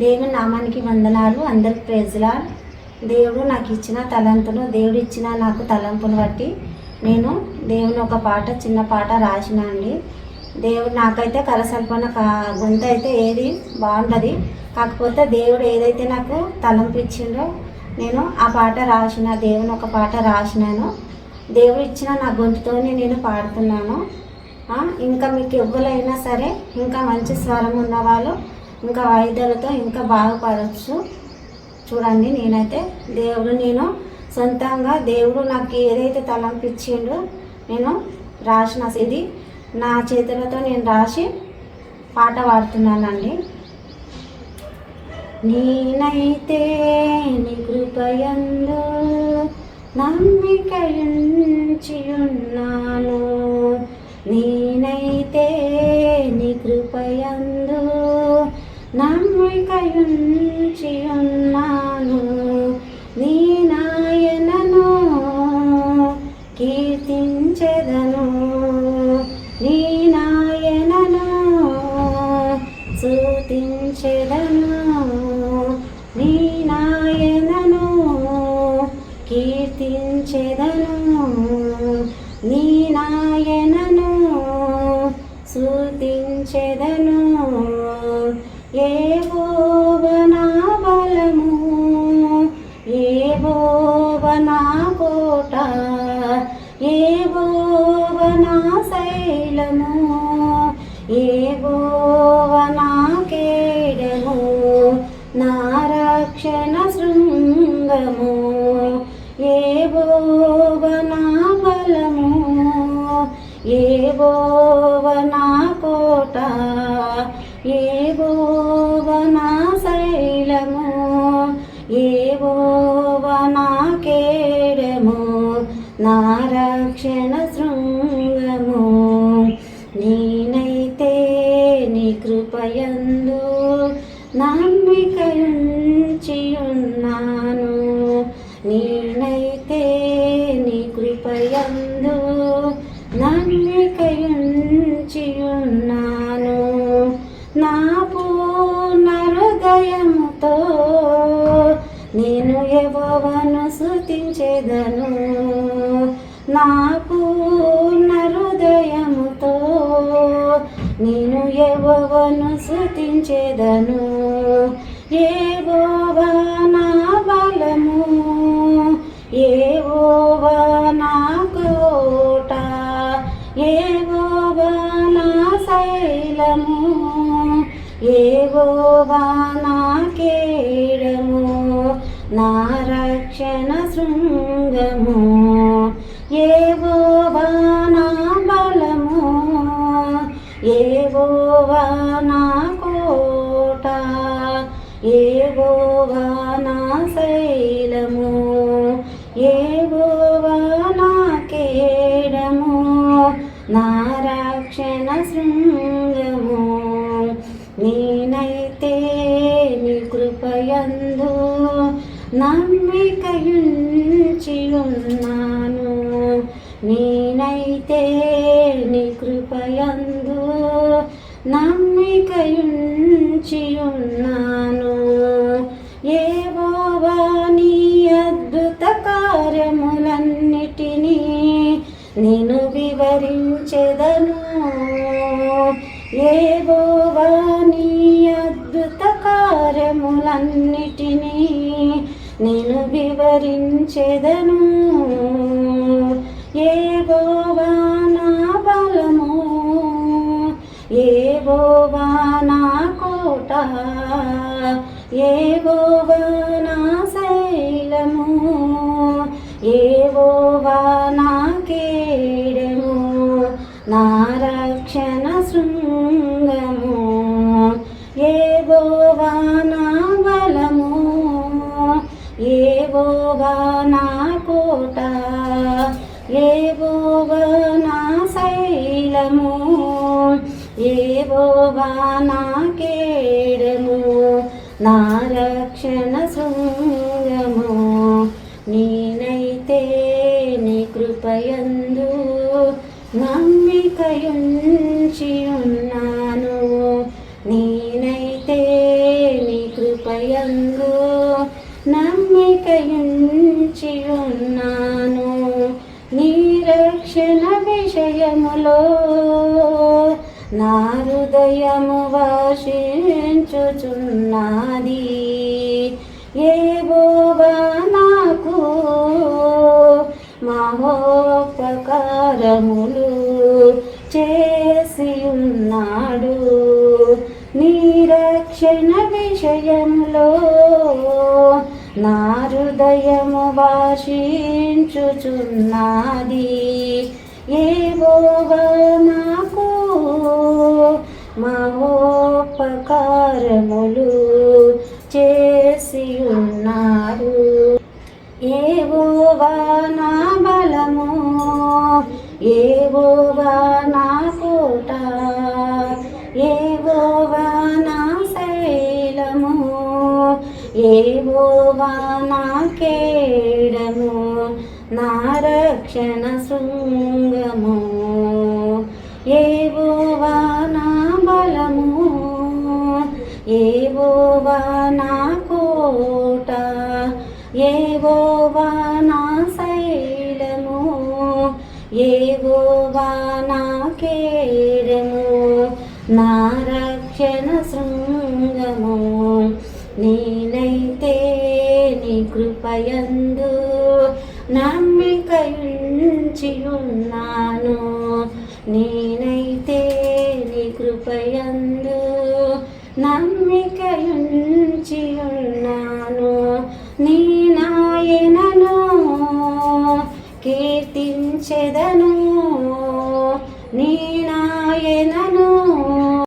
దేవుని నామానికి వందనాలు. అందరికి ప్రైజ్ లార్డ్. దేవుడు నాకు ఇచ్చిన తలంపును, దేవుడు ఇచ్చిన నాకు తలంపును బట్టి నేను దేవుని ఒక పాట, చిన్న పాట రాసిన అండి. దేవుడు నాకైతే కలసల్పన గొంతు అయితే ఏది బాగుంటుంది, కాకపోతే దేవుడు ఏదైతే నాకు తలంపు ఇచ్చిండో నేను ఆ పాట రాసిన, దేవుని ఒక పాట రాసినాను. దేవుడు ఇచ్చిన నా గొంతుతోనే నేను పాడుతున్నాను. ఇంకా మీకు ఎవరైనా సరే ఇంకా మంచి స్వరం ఉన్నవాళ్ళు ఇంకా వాయిద్యాలతో ఇంకా బాగా పాడవచ్చు. చూడండి, నేనైతే నేను సొంతంగా దేవుడు నాకు ఏదైతే తలంపు ఇచ్చిండో నేను రాసిన, ఇది నా చేతులతో నేను రాసి పాట పాడుతున్నానండి. నేనైతే నీ కృపయందు నమ్మికయుంచి ఉన్నాను, నేనైతే నీ కృపయందు నమ్మికయుంచి ఉన్నాను, నీ నాయనను కీర్తించెదను, నీ నాయనను స్తుతించెదను, నీ నాయనను కీర్తించెదను, నీ నాయనను స్తుతించెదను. యెహోవా నా బలము, యెహోవా నా కోట, యెహోవా నా శైలము, యెహోవా నా కేడము, నా రక్షణ శృంగము, యెహోవా నా బలము, యెహోవా నా కోట, యెహోవా నా శైలము, యెహోవా నా కేడము, నా రక్షణ శృంగము. నేనైతే నీ కృపయందు నమ్మికయుంచి ఉన్నాను, నేనైతే నీ కృపయందు నమ్మికయుంచి ఉన్నాను, నా పూర్ణ హృదయముతో నేను యెహోవాను స్తుతించెదను, నా పూర్ణ హృదయముతో నేను యెహోవాను స్తుతించెదను. యెహోవా నా బలము, యెహోవా నా కోట, యెహోవా నా శైలము, యెహోవా నా కేడము, నా రక్షణ శృంగము, యెహోవా నా బలము, యెహోవా నా కోట, యెహోవా నా శైలము, యెహోవా నా కేడము, నా రక్షణ శృంగము. నేనైతే నీ కృపయందు నమ్మికయుంచి ఉన్నాను, నేనైతే నీ కృపయందు నమ్మికయుంచి ఉన్నాను. యెహోవా నీ అద్భుత కార్యములన్నిటినీ నేను వివరించెదను, యెహోవా నీ అద్భుత కార్యములన్నిటినీ నేను వివరించెదను. యెహోవా నా బలము, యెహోవా నా కోట, యెహోవా నా శైలము, యెహోవా నా కేడము, నా రక్షణ శృంగము, యెహోవా నా బలము, యెహోవా నా కోట, యెహోవా నా శైలము, యెహోవా నా కేడము, నా రక్షణ శృంగము. నేనైతే నీ కృపయందు నమ్మికయుంచి ఉన్నాను, నేనైతే నీ కృప కృపయందు నమ్మికయుంచి ఉన్నాను. నీ రక్షణ విషయములో నా హృదయము వర్షించుచున్నది. యెహోవా నాకు మహోపకారములు చేసి ఉన్నాడు. నీ రక్షణ విషయంలో నా హృదయము భాషించుచున్నది. యెహోవా నాకు మహోపకారములు చేసి ఉన్నారు. యెహోవా నా బలము, యెహోవా నా కోట, యెహోవా నా శైలము, యెహోవా నా కేడము, నా రక్షణ శృంగము. యెహోవా నా బలము, యెహోవా నా కోట, యెహోవా నా శైలము, యెహోవా నా కేడము, నా రక్షణ శృంగము. నేనైతే నీ కృపయందు నమ్మికయుంచి ఉన్నాను. నేనైతే నీ కృపయందు నమ్మికయుంచి ఉన్నాను. నీ